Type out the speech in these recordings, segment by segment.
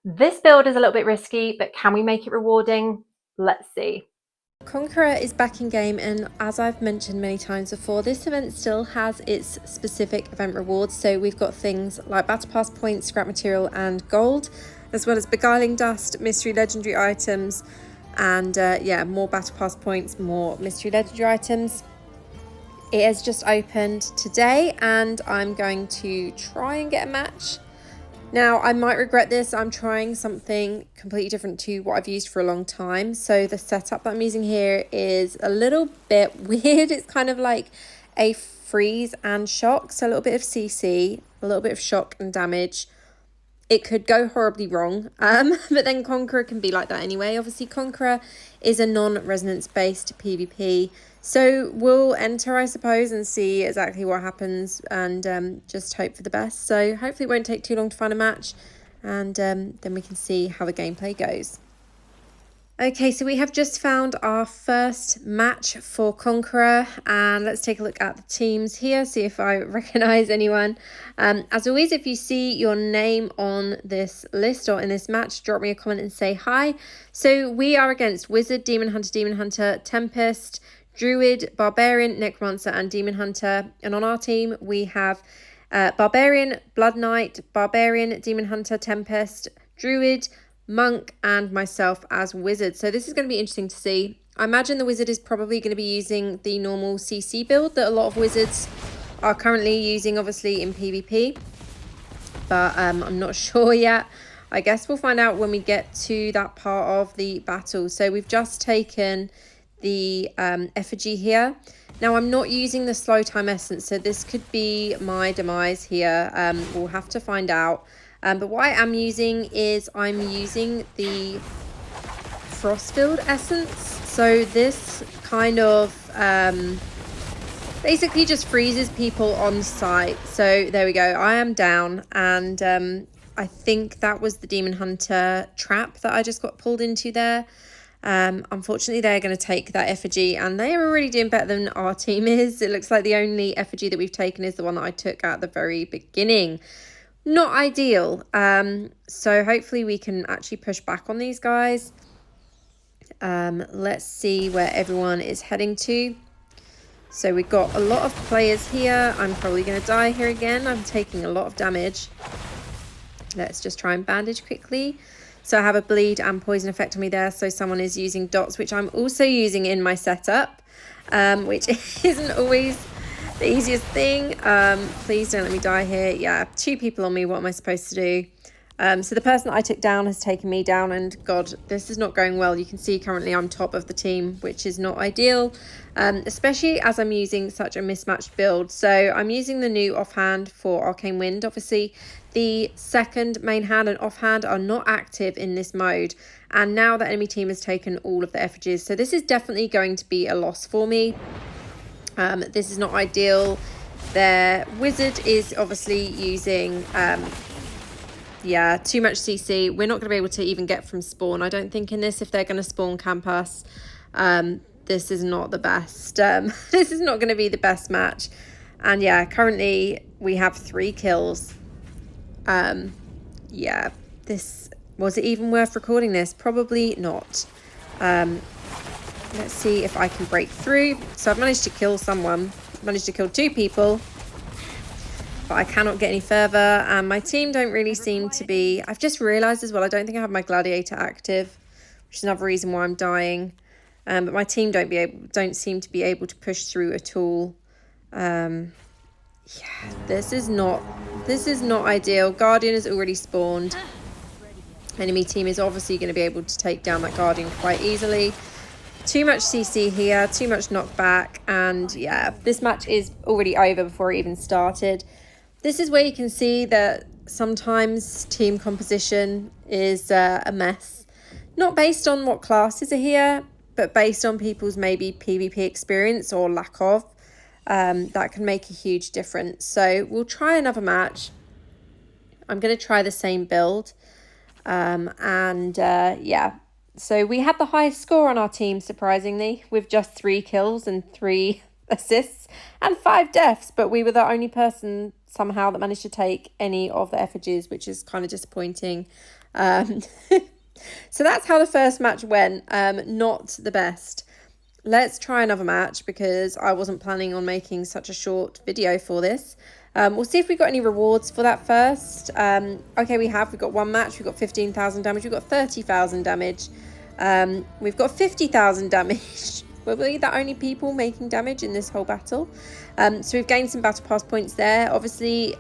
This build is a little bit risky, but can we make it rewarding? Let's see. Conqueror is back in game, and as I've mentioned many times before, this event still has its specific event rewards. So we've got things like battle pass points, scrap material and gold, as well as beguiling dust, mystery legendary items, and more battle pass points, more mystery legendary items. It has just opened today and I'm going to try and get a match. Now, I might regret this. I'm trying something completely different to what I've used for a long time. So the setup that I'm using here is a little bit weird. It's kind of like a freeze and shock. So a little bit of CC, a little bit of shock and damage. It could go horribly wrong, but then Conqueror can be like that anyway. Obviously, Conqueror is a non-resonance based PvP. So we'll enter, I suppose, and see exactly what happens and just hope for the best. So hopefully it won't take too long to find a match, and then we can see how the gameplay goes. Okay, so we have just found our first match for Conqueror, and let's take a look at the teams here, see if I recognize anyone. As always, if you see your name on this list or in this match, drop me a comment and say hi. So we are against Wizard, Demon Hunter, Tempest, Druid, Barbarian, Necromancer, and Demon Hunter. And on our team, we have Barbarian, Blood Knight, Barbarian, Demon Hunter, Tempest, Druid, Monk, and myself as Wizard. So this is going to be interesting to see. I imagine the Wizard is probably going to be using the normal CC build that a lot of Wizards are currently using, obviously, in PvP. But I'm not sure yet. I guess we'll find out when we get to that part of the battle. So we've just taken the effigy here. Now, I'm not using the slow time essence, so this could be my demise here. We'll have to find out. But what I am using is I'm using the Frostfield essence. So this kind of basically just freezes people on sight. So there we go. I am down, and I think that was the Demon Hunter trap that I just got pulled into there. Unfortunately, they're going to take that effigy, and they are already doing better than our team is. It looks like the only effigy that we've taken is the one that I took at the very beginning. Not ideal. So hopefully we can actually push back on these guys. Let's see where everyone is heading to. So we've got a lot of players here. I'm probably going to die here again. I'm taking a lot of damage. Let's just try and bandage quickly. So I have a bleed and poison effect on me there. So someone is using dots, which I'm also using in my setup, which isn't always the easiest thing. Please don't let me die here. Yeah, 2 people on me. What am I supposed to do? So the person that I took down has taken me down, and God, this is not going well. You can see currently I'm top of the team, which is not ideal, especially as I'm using such a mismatched build. So I'm using the new offhand for Arcane Wind. Obviously, the second main hand and offhand are not active in this mode, and now the enemy team has taken all of the effigies. So this is definitely going to be a loss for me. This is not ideal. Their Wizard is obviously using too much CC. We're not going to be able to even get from spawn, I don't think, in this. If they're going to spawn camp us, this is not the best. This is not going to be the best match. And yeah, currently we have 3 kills. This, was it even worth recording this? Probably not. Let's see if I can break through. So I've managed to kill someone, managed to kill 2 people, but I cannot get any further, and my team don't really seem to be. I've just realized as well, I don't think I have my gladiator active, which is another reason why I'm dying. But my team don't seem to be able to push through at all. This is not ideal. Guardian has already spawned. Enemy team is obviously going to be able to take down that Guardian quite easily. Too much CC here, too much knockback, and yeah, this match is already over before it even started. This is where you can see that sometimes team composition is a mess. Not based on what classes are here, but based on people's maybe PvP experience or lack of. That can make a huge difference. So we'll try another match. I'm going to try the same build. So we had the highest score on our team, surprisingly, with just 3 kills and 3 assists and 5 deaths. But we were the only person somehow that managed to take any of the effigies, which is kind of disappointing. So that's how the first match went. Not the best. Let's try another match because I wasn't planning on making such a short video for this. We'll see if we got any rewards for that first. Okay, we've got one match. We've got 15,000 damage. We've got 30,000 damage. We've got 50,000 damage. Were we the only people making damage in this whole battle? So we've gained some battle pass points there. Obviously,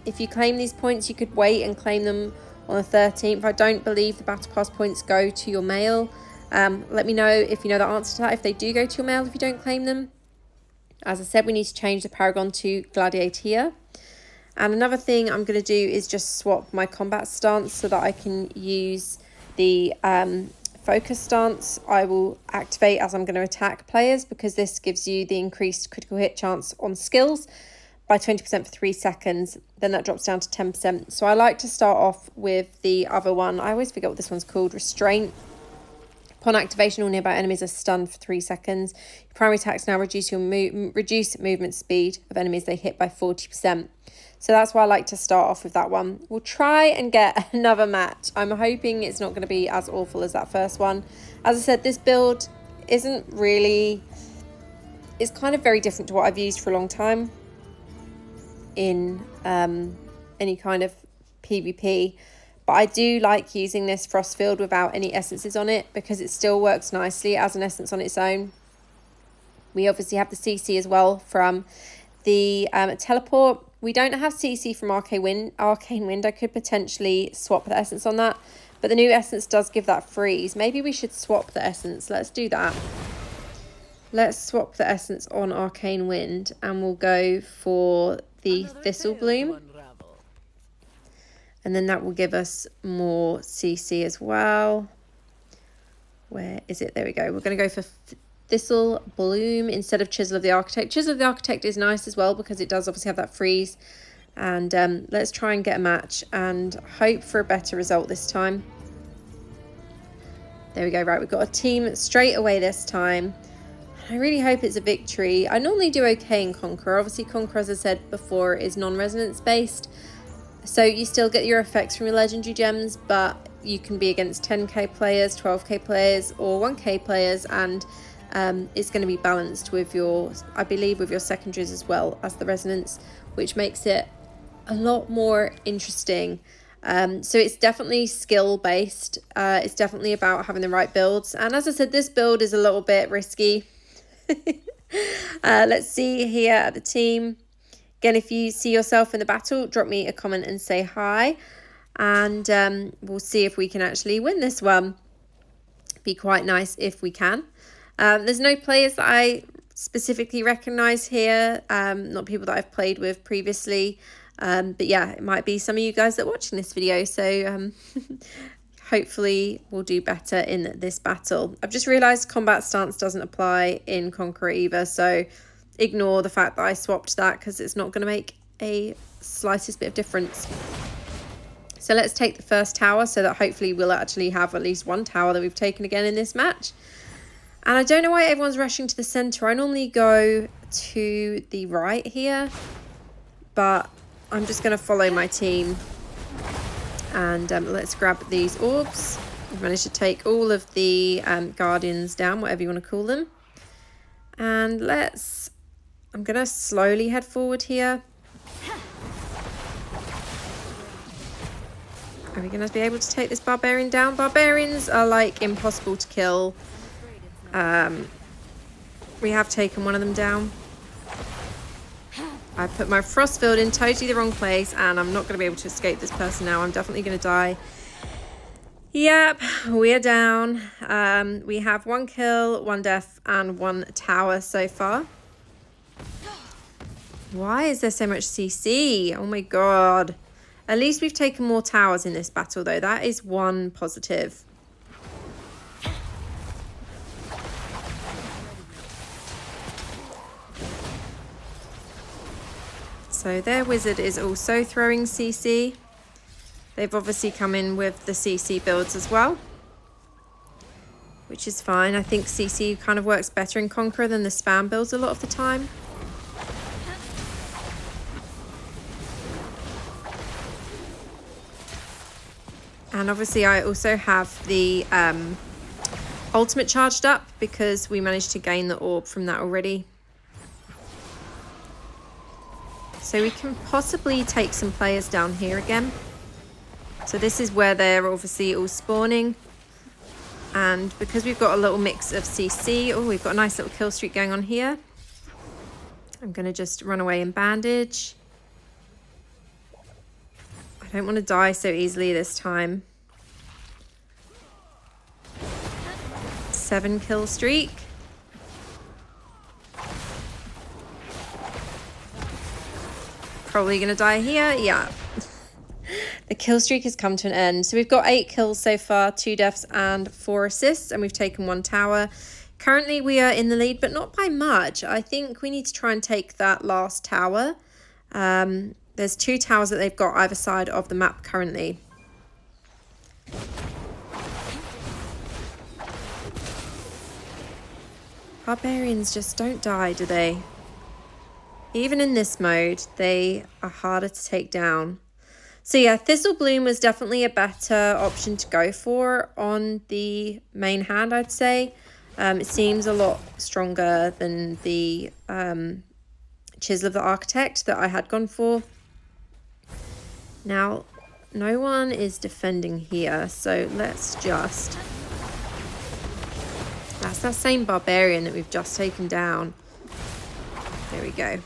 if you claim these points, you could wait and claim them on the 13th. I don't believe the battle pass points go to your mail. Let me know if you know the answer to that, if they do go to your mail if you don't claim them. As I said, we need to change the Paragon to Gladiator here. And another thing I'm going to do is just swap my combat stance so that I can use the focus stance. I will activate as I'm going to attack players because this gives you the increased critical hit chance on skills by 20% for 3 seconds. Then that drops down to 10%. So I like to start off with the other one. I always forget what this one's called, Restraint. Upon activation, all nearby enemies are stunned for 3 seconds. Your primary attacks now reduce movement speed of enemies they hit by 40%. So that's why I like to start off with that one. We'll try and get another match. I'm hoping it's not going to be as awful as that first one. As I said, this build isn't really... It's kind of very different to what I've used for a long time in any kind of PvP. But I do like using this Frostfield without any essences on it because it still works nicely as an essence on its own. We obviously have the CC as well from the teleport. We don't have CC from Arcane Wind. I could potentially swap the essence on that. But the new essence does give that freeze. Maybe we should swap the essence. Let's do that. Let's swap the essence on Arcane Wind and we'll go for the Thistle Bloom. And then that will give us more CC as well. Where is it? There we go. We're going to go for Thistle Bloom instead of Chisel of the Architect. Chisel of the Architect is nice as well because it does obviously have that freeze. And let's try and get a match and hope for a better result this time. There we go. Right, we've got a team straight away this time. I really hope it's a victory. I normally do okay in Conqueror. Obviously, Conqueror, as I said before, is non-resonance based. So you still get your effects from your legendary gems, but you can be against 10k players, 12k players, or 1k players, and it's going to be balanced with your, I believe, with your secondaries as well as the resonance, which makes it a lot more interesting. So it's definitely skill based. It's definitely about having the right builds. And as I said, this build is a little bit risky. Let's see here at the team. Again, if you see yourself in the battle, drop me a comment and say hi. And we'll see if we can actually win this one. Be quite nice if we can. There's no players that I specifically recognise here. Not people that I've played with previously. But yeah, it might be some of you guys that are watching this video. So hopefully we'll do better in this battle. I've just realised combat stance doesn't apply in Conqueror either. So ignore the fact that I swapped that because it's not going to make a slightest bit of difference. So let's take the first tower so that hopefully we'll actually have at least one tower that we've taken again in this match. And I don't know why everyone's rushing to the centre. I normally go to the right here, but I'm just going to follow my team. And let's grab these orbs. We've managed to take all of the guardians down, whatever you want to call them. And I'm going to slowly head forward here. Are we going to be able to take this barbarian down? Barbarians are like impossible to kill. We have taken one of them down. I put my Frostfield in totally the wrong place and I'm not going to be able to escape this person now. I'm definitely going to die. Yep, we are down. We have 1 kill, 1 death and 1 tower so far. Why is there so much CC? Oh my god. At least we've taken more towers in this battle though. That is one positive. So their wizard is also throwing CC. They've obviously come in with the CC builds as well, which is fine. I think CC kind of works better in Conqueror than the spam builds a lot of the time. And obviously I also have the ultimate charged up because we managed to gain the orb from that already. So we can possibly take some players down here again. So this is where they're obviously all spawning. And because we've got a little mix of CC, oh, we've got a nice little kill streak going on here. I'm going to just run away and bandage. I don't want to die so easily this time. 7 kill streak. Probably going to die here. Yeah. The kill streak has come to an end. So we've got 8 kills so far, 2 deaths and 4 assists, and we've taken 1 tower. Currently we are in the lead, but not by much. I think we need to try and take that last tower. There's 2 towers that they've got either side of the map currently. Barbarians just don't die, do they? Even in this mode, they are harder to take down. So yeah, Thistle Bloom was definitely a better option to go for on the main hand, I'd say. It seems a lot stronger than the Chisel of the Architect that I had gone for. Now, no one is defending here, so let's just... That's that same Barbarian that we've just taken down. There we go.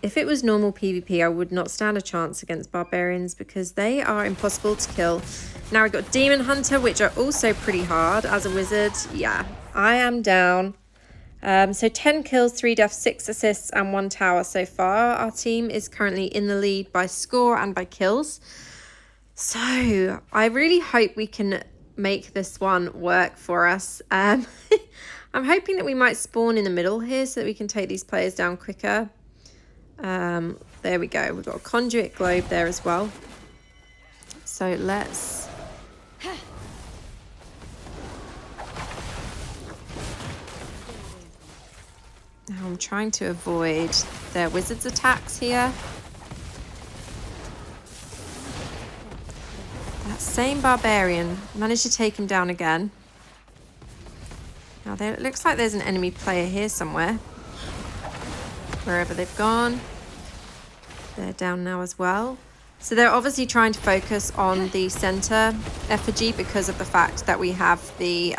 If it was normal PvP, I would not stand a chance against Barbarians because they are impossible to kill. Now we've got Demon Hunter, which are also pretty hard as a wizard. Yeah, I am down. So 10 kills, 3 deaths, 6 assists and 1 tower so far. Our team is currently in the lead by score and by kills. So I really hope we can make this one work for us. I'm hoping that we might spawn in the middle here so that we can take these players down quicker. There we go. We've got a conduit globe there as well. So let's... Now I'm trying to avoid their wizard's attacks here. That same Barbarian managed to take him down again. Now there, it looks like there's an enemy player here somewhere. Wherever they've gone. They're down now as well. So they're obviously trying to focus on the center effigy because of the fact that we have the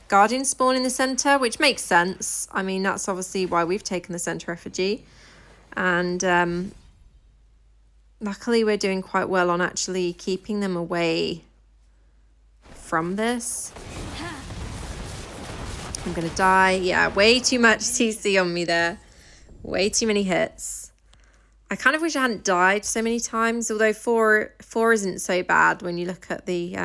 Guardian spawn in the center, which makes sense. I mean, that's obviously why we've taken the center effigy. And luckily we're doing quite well on actually keeping them away from this. I'm going to die. Yeah, way too much CC on me there. Way too many hits. I kind of wish I hadn't died so many times, although four isn't so bad when you look at the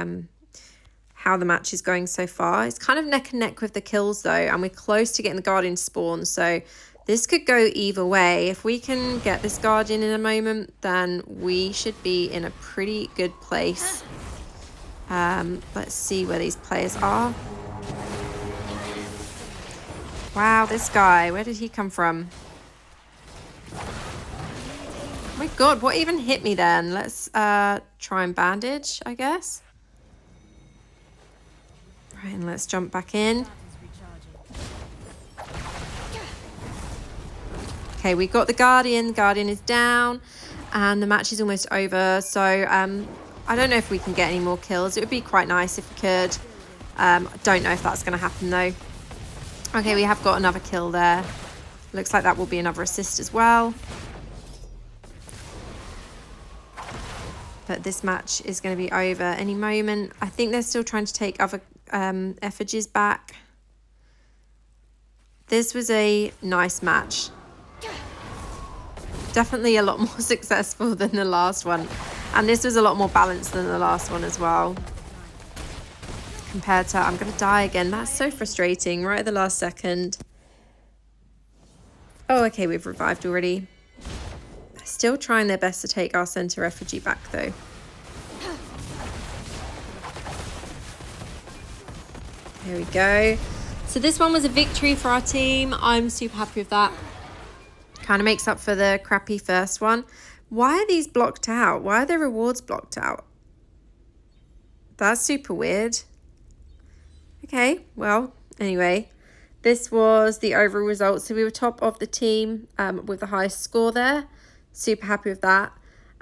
how the match is going so far. It's kind of neck and neck with the kills though, and we're close to getting the Guardian spawn, so this could go either way. If we can get this Guardian in a moment, then we should be in a pretty good place. Let's see where these players are. Wow, this guy, where did he come from? Oh my god, what even hit me then? Let's try and bandage, I guess. Right, and let's jump back in. Okay, we got the Guardian. The Guardian is down. And the match is almost over. So, I don't know if we can get any more kills. It would be quite nice if we could. I don't know if that's going to happen, though. Okay, we have got another kill there. Looks like that will be another assist as well. But this match is going to be over any moment. I think they're still trying to take other effigies back. This was a nice match. Definitely a lot more successful than the last one. And this was a lot more balanced than the last one as well. Compared to, I'm going to die again. That's so frustrating right at the last second. Oh, okay, we've revived already. They're still trying their best to take our center effigy back though. There we go. So this one was a victory for our team. I'm super happy with that. Kind of makes up for the crappy first one. Why are these blocked out? Why are the rewards blocked out? That's super weird. Okay, well, anyway, this was the overall result. So we were top of the team with the highest score there. Super happy with that.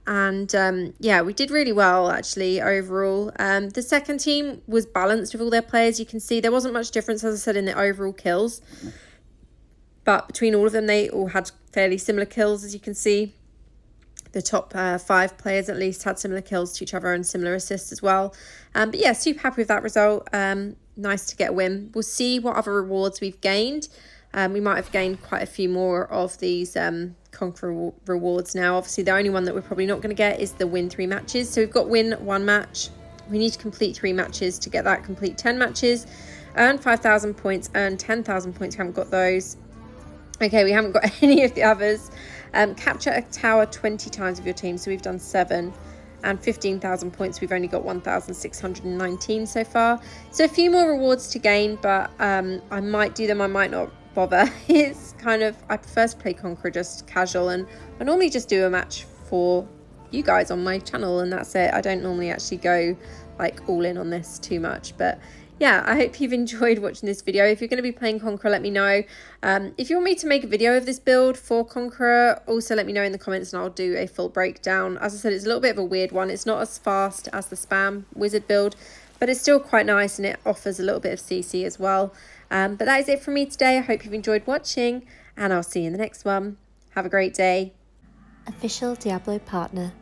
And yeah, we did really well actually overall. The second team was balanced with all their players. You can see there wasn't much difference, as I said, in the overall kills. But between all of them, they all had fairly similar kills, as you can see. The top 5 players at least had similar kills to each other and similar assists as well. But yeah, super happy with that result. Nice to get a win. We'll see what other rewards we've gained. We might have gained quite a few more of these Conqueror rewards now. Obviously, the only one that we're probably not going to get is the win 3 matches. So we've got win 1 match. We need to complete 3 matches to get that. Complete 10 matches. Earn 5,000 points. Earn 10,000 points. We haven't got those. Okay, we haven't got any of the others. Capture a tower 20 times with your team. So we've done 7. And 15,000 points. We've only got 1,619 so far. So a few more rewards to gain, but I might do them. I might not bother. It's kind of, I prefer to play Conqueror just casual, and I normally just do a match for you guys on my channel, and that's it. I don't normally actually go like all in on this too much, but yeah, I hope you've enjoyed watching this video. If you're going to be playing Conqueror, let me know. If you want me to make a video of this build for Conqueror, also let me know in the comments and I'll do a full breakdown. As I said, it's a little bit of a weird one. It's not as fast as the spam wizard build, but it's still quite nice and it offers a little bit of CC as well. But that is it from me today. I hope you've enjoyed watching and I'll see you in the next one. Have a great day. Official Diablo Partner.